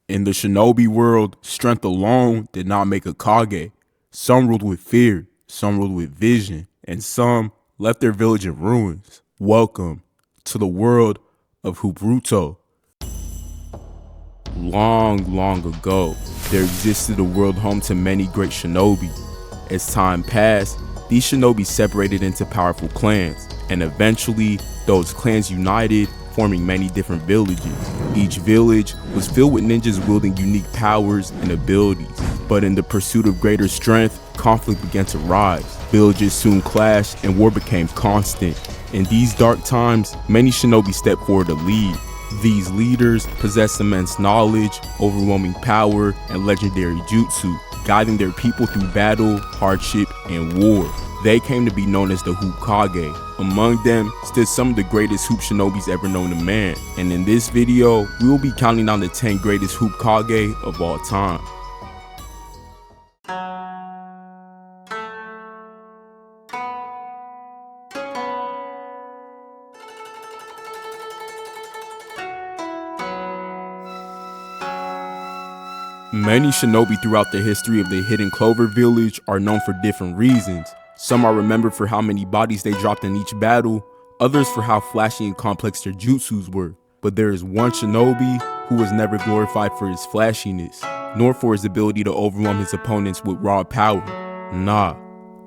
In the Shinobi world, strength alone did not make a Kage. Some ruled with fear, some ruled with vision, and some left their village in ruins. Welcome to the world of Naruto. Long ago, there existed a world home to many great shinobi. As time passed, these shinobi separated into powerful clans, and eventually, those clans united, forming many different villages. Each village was filled with ninjas wielding unique powers and abilities. But in the pursuit of greater strength, conflict began to rise. Villages soon clashed and war became constant. In these dark times, many shinobi stepped forward to lead. These leaders possessed immense knowledge, overwhelming power, and legendary jutsu, guiding their people through battle, hardship, and war. They came to be known as the Kage. Among them stood some of the greatest hoop shinobis ever known to man. And in this video, we will be counting down the 10 greatest Kage of all time. Many shinobi throughout the history of the Hidden Clover Village are known for different reasons. Some are remembered for how many bodies they dropped in each battle, others for how flashy and complex their jutsus were. But there is one shinobi who was never glorified for his flashiness, nor for his ability to overwhelm his opponents with raw power. Nah,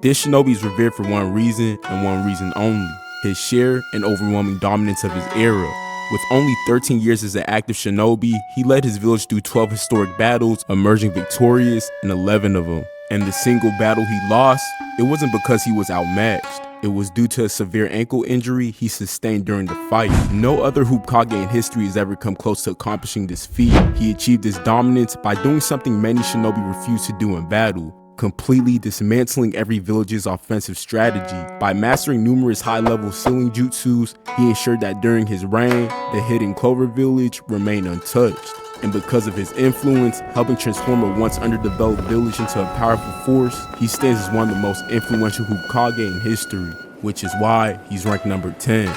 this shinobi is revered for one reason and one reason only: his sheer and overwhelming dominance of his era. With only 13 years as an active shinobi, he led his village through 12 historic battles, emerging victorious in 11 of them. And the single battle he lost, it wasn't because he was outmatched. It was due to a severe ankle injury he sustained during the fight. No other Kage in history has ever come close to accomplishing this feat. He achieved this dominance by doing something many shinobi refused to do in battle: completely dismantling every village's offensive strategy. By mastering numerous high-level sealing jutsus, he ensured that during his reign, the Hidden Clover Village remained untouched. And because of his influence, helping transform a once underdeveloped village into a powerful force, he stands as one of the most influential Kage in history, which is why he's ranked number 10.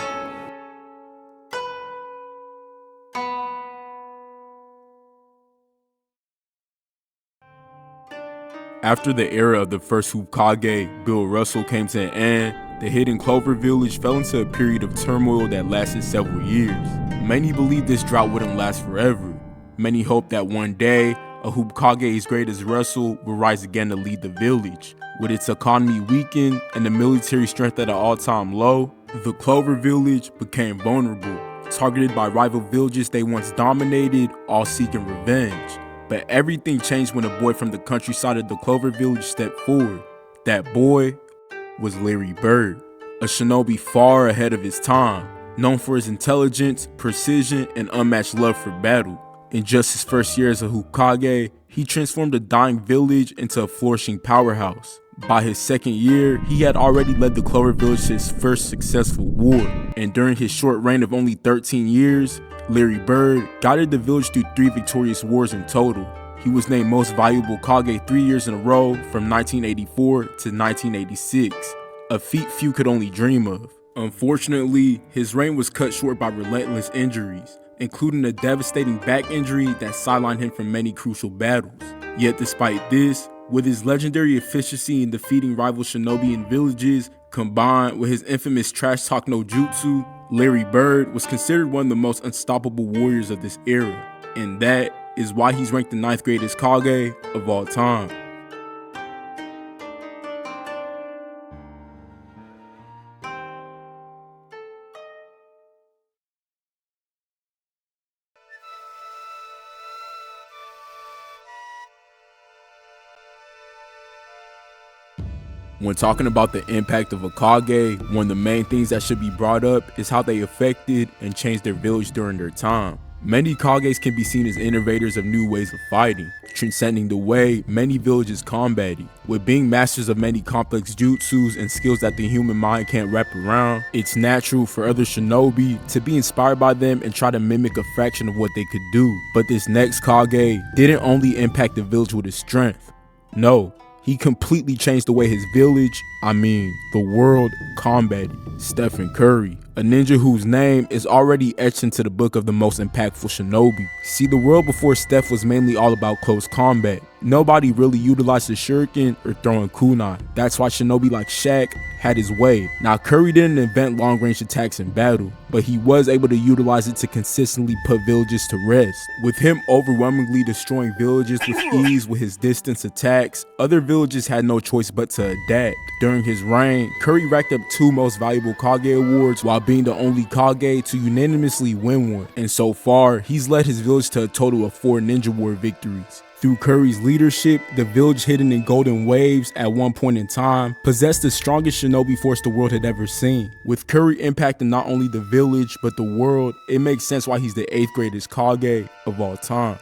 After the era of the first Kage, Bill Russell, came to an end, the Hidden Clover Village fell into a period of turmoil that lasted several years. Many believed this drought wouldn't last forever. Many hoped that one day, a Kage as great as Russell would rise again to lead the village. With its economy weakened and the military strength at an all-time low, the Clover Village became vulnerable, targeted by rival villages they once dominated, all seeking revenge. But everything changed when a boy from the countryside of the Clover Village stepped forward. That boy was Larry Bird, a shinobi far ahead of his time, known for his intelligence, precision, and unmatched love for battle. In just his first year as a Kage, he transformed a dying village into a flourishing powerhouse. By his second year, he had already led the Clover Village to its first successful war. And during his short reign of only 13 years, Larry Bird guided the village through 3 victorious wars in total. He was named Most Valuable Kage 3 years in a row from 1984 to 1986, a feat few could only dream of. Unfortunately, his reign was cut short by relentless injuries, including a devastating back injury that sidelined him from many crucial battles. Yet despite this, with his legendary efficiency in defeating rival shinobi in villages, combined with his infamous trash talk no jutsu, Larry Bird was considered one of the most unstoppable warriors of this era. And that is why he's ranked the 9th greatest Kage of all time. When talking about the impact of a Kage, one of the main things that should be brought up is how they affected and changed their village during their time. Many Kages can be seen as innovators of new ways of fighting, transcending the way many villages combated. With being masters of many complex jutsus and skills that the human mind can't wrap around, it's natural for other shinobi to be inspired by them and try to mimic a fraction of what they could do. But this next Kage didn't only impact the village with his strength. No, he completely changed the way his village, the world, combated. Stephen Curry, a ninja whose name is already etched into the book of the most impactful shinobi. See, the world before Steph was mainly all about close combat. Nobody really utilized the shuriken or throwing kunai. That's why shinobi like Shaq had his way. Now, Curry didn't invent long-range attacks in battle, but he was able to utilize it to consistently put villages to rest. With him overwhelmingly destroying villages with ease with his distance attacks, other villages had no choice but to adapt. During his reign, Curry racked up 2 most valuable Kage awards while being the only Kage to unanimously win one. And so far, he's led his village to a total of 4 Ninja War victories. Through Curry's leadership, the village hidden in Golden Waves at one point in time possessed the strongest shinobi force the world had ever seen. With Curry impacting not only the village but the world, it makes sense why he's the 8th greatest Kage of all time.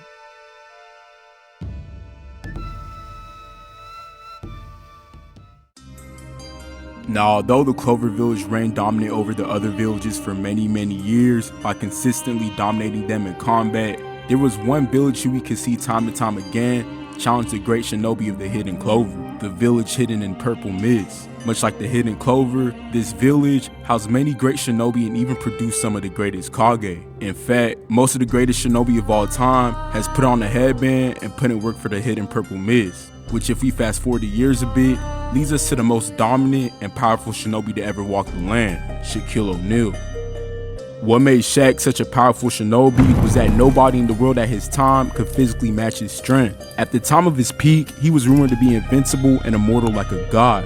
Now, although the Clover Village reigned dominant over the other villages for many years by consistently dominating them in combat, there was one village who we could see time and time again challenge the great shinobi of the Hidden Clover, the village hidden in purple mist. Much like the Hidden Clover, this village housed many great shinobi and even produced some of the greatest Kage. In fact, most of the greatest shinobi of all time has put on a headband and put in work for the Hidden Purple Mist, which, if we fast forward the years a bit, leads us to the most dominant and powerful shinobi to ever walk the land, Shaquille O'Neal. What made Shaq such a powerful shinobi was that nobody in the world at his time could physically match his strength. At the time of his peak, he was rumored to be invincible and immortal like a god.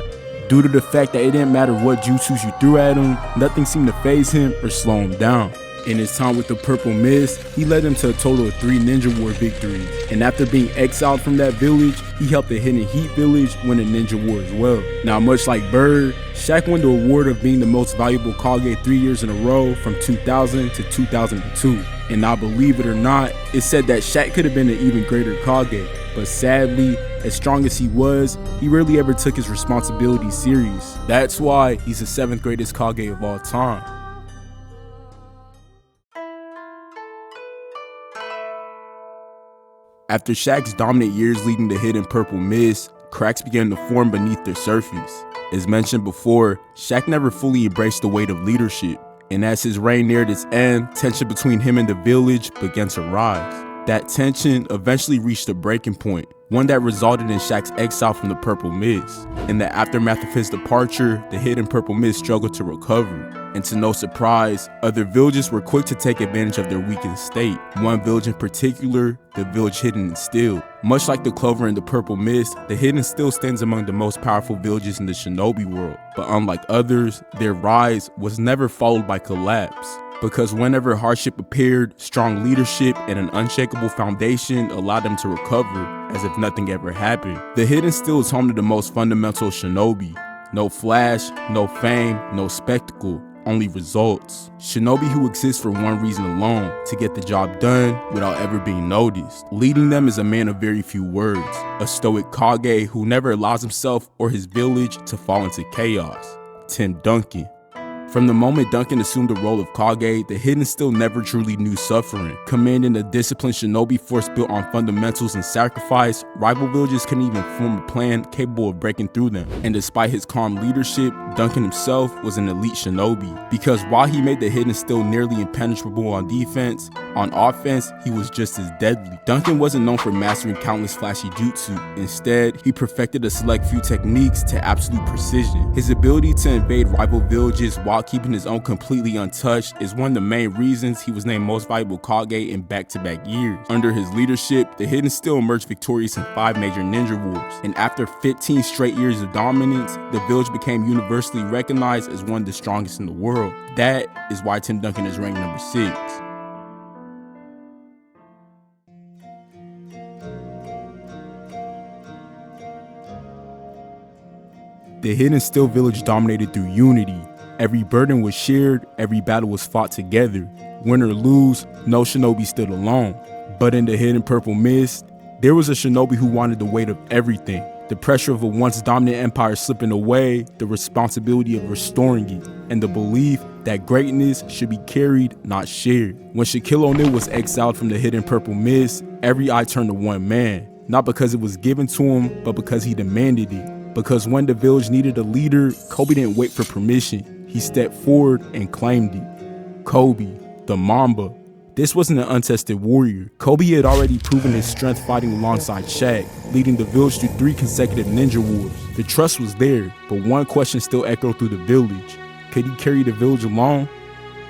Due to the fact that it didn't matter what jutsus you threw at him, nothing seemed to phase him or slow him down. In his time with the Purple Mist, he led them to a total of 3 Ninja War victories, and after being exiled from that village, he helped the Hidden Heat village win a Ninja War as well. Now, much like Bird, Shaq won the award of being the most valuable Kage 3 years in a row from 2000 to 2002. And now, believe it or not, it's said that Shaq could have been an even greater Kage, but sadly, as strong as he was, he rarely ever took his responsibilities serious. That's why he's the 7th greatest Kage of all time. After Shaq's dominant years leading the Hidden Purple Mist, cracks began to form beneath their surface. As mentioned before, Shaq never fully embraced the weight of leadership, and as his reign neared its end, tension between him and the village began to rise. That tension eventually reached a breaking point, one that resulted in Shaq's exile from the Purple Mist. In the aftermath of his departure, the Hidden Purple Mist struggled to recover. And to no surprise, other villages were quick to take advantage of their weakened state. One village in particular, the village Hidden in Steel. Much like the Clover and the Purple Mist, the Hidden still stands among the most powerful villages in the shinobi world. But unlike others, their rise was never followed by collapse. Because whenever hardship appeared, strong leadership and an unshakable foundation allowed them to recover as if nothing ever happened. The Hidden still is home to the most fundamental shinobi. No flash, no fame, no spectacle, only results. Shinobi who exist for one reason alone, to get the job done without ever being noticed. Leading them is a man of very few words, a stoic Kage who never allows himself or his village to fall into chaos. Duncan. From the moment Duncan assumed the role of Kage, the Hidden still never truly knew suffering. Commanding a disciplined shinobi force built on fundamentals and sacrifice, rival villages couldn't even form a plan capable of breaking through them. And despite his calm leadership, Duncan himself was an elite shinobi. Because while he made the Hidden still nearly impenetrable on defense, on offense, he was just as deadly. Duncan wasn't known for mastering countless flashy jutsu. Instead, he perfected a select few techniques to absolute precision. His ability to invade rival villages while keeping his own completely untouched is one of the main reasons he was named most valuable Kage in back-to-back years. Under his leadership, the Hidden still emerged victorious in 5 major ninja wars, and after 15 straight years of dominance, the village became universally recognized as one of the strongest in the world. That is why Duncan is ranked number 6. The Hidden Still village dominated through unity. Every burden was shared, every battle was fought together. Win or lose, no shinobi stood alone. But in the Hidden Purple Mist, there was a shinobi who wanted the weight of everything. The pressure of a once dominant empire slipping away, the responsibility of restoring it, and the belief that greatness should be carried, not shared. When Shaquille O'Neal was exiled from the Hidden Purple Mist, every eye turned to one man. Not because it was given to him, but because he demanded it. Because when the village needed a leader, Kobe didn't wait for permission. he stepped forward and claimed it. Kobe, the Mamba. This wasn't an untested warrior. Kobe had already proven his strength fighting alongside Shaq, leading the village through 3 consecutive ninja wars. The trust was there, but one question still echoed through the village. Could he carry the village alone?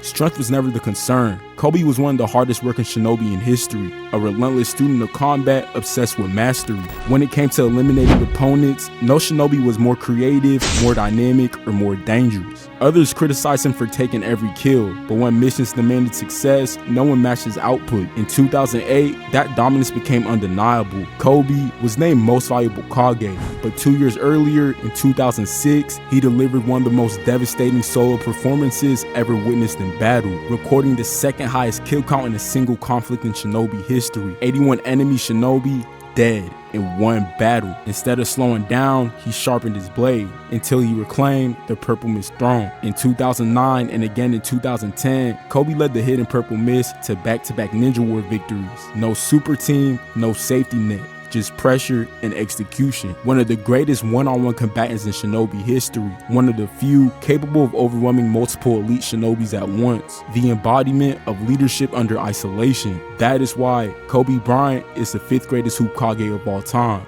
Strength was never the concern. Kobe was one of the hardest working shinobi in history, a relentless student of combat obsessed with mastery. When it came to eliminating opponents, no shinobi was more creative, more dynamic, or more dangerous. Others criticized him for taking every kill, but when missions demanded success, no one matched his output. In 2008, that dominance became undeniable. Kobe was named Most Valuable Kage, but 2 years earlier, in 2006, he delivered one of the most devastating solo performances ever witnessed in battle, recording the second highest kill count in a single conflict in shinobi history. 81 enemy shinobi dead in one battle. Instead of slowing down, he sharpened his blade until he reclaimed the Purple Mist throne. In 2009 and again in 2010, Kobe led the Hidden Purple Mist to back-to-back Ninja War victories. No super team, no safety net, just pressure and execution. One of the greatest one-on-one combatants in shinobi history. One of the few capable of overwhelming multiple elite shinobis at once. The embodiment of leadership under isolation. That is why Kobe Bryant is the 5th greatest Kage of all time.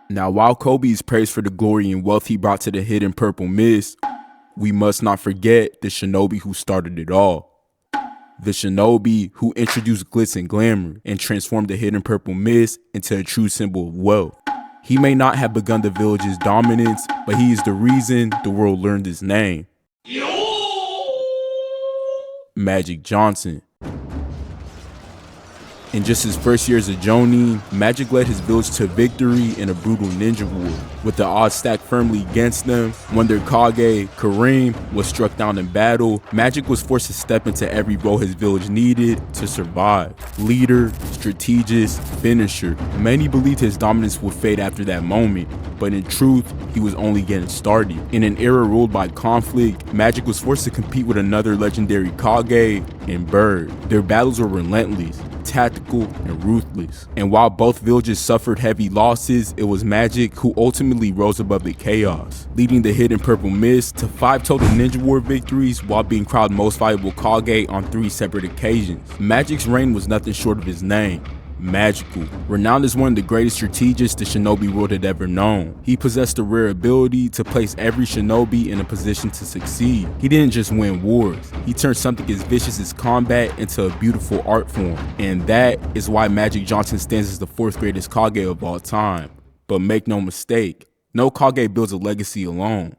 Now, while Kobe is praised for the glory and wealth he brought to the Hidden Purple Mist, we must not forget the shinobi who started it all. The shinobi who introduced glitz and glamour and transformed the Hidden Purple Mist into a true symbol of wealth. He may not have begun the village's dominance, but he is the reason the world learned his name. Magic Johnson. In just his first year as a Jonin, Magic led his village to victory in a brutal ninja war. With the odds stacked firmly against them, when their Kage, Kareem, was struck down in battle, Magic was forced to step into every role his village needed to survive. Leader, strategist, finisher. Many believed his dominance would fade after that moment, but in truth, he was only getting started. In an era ruled by conflict, Magic was forced to compete with another legendary Kage and Bird. Their battles were relentless, tactical, and ruthless. And while both villages suffered heavy losses, it was Magic who ultimately rose above the chaos, leading the Hidden Purple Mist to 5 total Ninja War victories while being crowned Most Valuable Kage on 3 separate occasions. Magic's reign was nothing short of his name. Magical. Renowned as one of the greatest strategists the shinobi world had ever known. He possessed the rare ability to place every shinobi in a position to succeed. He didn't just win wars, he turned something as vicious as combat into a beautiful art form. And that is why Magic Johnson stands as the 4th greatest Kage of all time. But make no mistake, no Kage builds a legacy alone.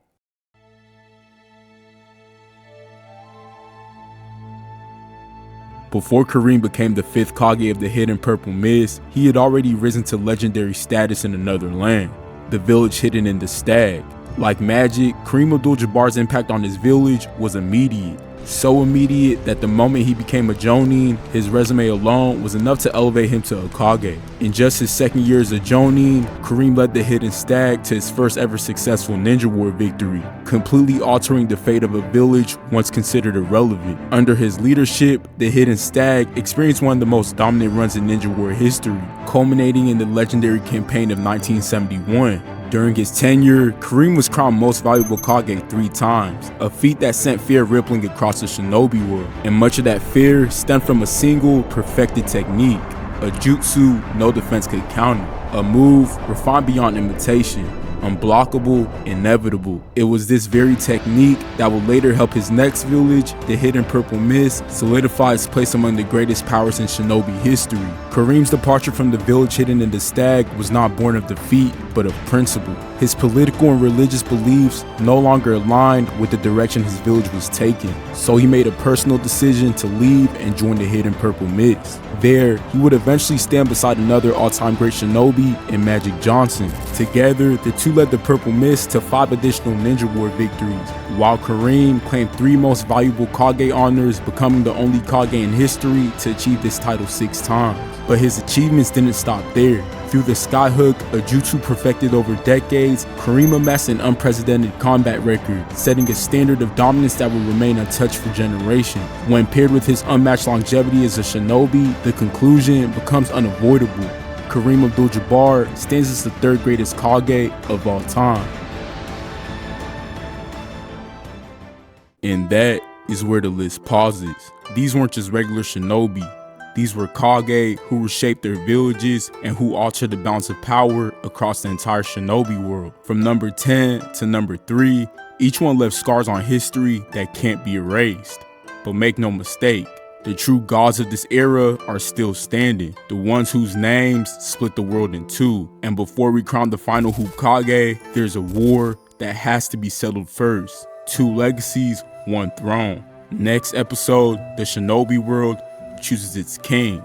Before Kareem became the 5th Kage of the Hidden Purple Mist, he had already risen to legendary status in another land, the village hidden in the Stag. Like Magic, Kareem Abdul-Jabbar's impact on his village was immediate. So immediate that the moment he became a Jonin, his resume alone was enough to elevate him to a Kage. In just his 2nd year as a Jonin, Kareem led the Hidden Stag to his first ever successful Ninja War victory, completely altering the fate of a village once considered irrelevant. Under his leadership, the Hidden Stag experienced one of the most dominant runs in Ninja War history, culminating in the legendary campaign of 1971. During his tenure, Kareem was crowned Most Valuable Kage 3 times, a feat that sent fear rippling across the shinobi world. And much of that fear stemmed from a single, perfected technique, a jutsu no defense could counter, a move refined beyond imitation, unblockable, inevitable. It was this very technique that would later help his next village, the Hidden Purple Mist, solidify its place among the greatest powers in shinobi history. Kareem's departure from the village hidden in the Stag was not born of defeat, but of principle. His political and religious beliefs no longer aligned with the direction his village was taking, so he made a personal decision to leave and join the Hidden Purple Mist. There, he would eventually stand beside another all-time great shinobi in Magic Johnson. Together, the two led the Purple Mist to 5 additional Ninja War victories, while Kareem claimed 3 Most Valuable Kage honors, becoming the only Kage in history to achieve this title 6 times. But his achievements didn't stop there. Through the Skyhook, a jutsu perfected over decades, Kareem amassed an unprecedented combat record, setting a standard of dominance that will remain untouched for generations. When paired with his unmatched longevity as a shinobi, the conclusion becomes unavoidable. Kareem Abdul-Jabbar stands as the third greatest Kage of all time. And that is where the list pauses. These weren't just regular shinobi. These were Kage who reshaped their villages and who altered the balance of power across the entire shinobi world. From number 10 to number 3, each one left scars on history that can't be erased. But make no mistake, the true gods of this era are still standing, the ones whose names split the world in two. And before we crown the final Hokage, there's a war that has to be settled first. 2 legacies, 1 throne. Next episode, the shinobi world chooses its king.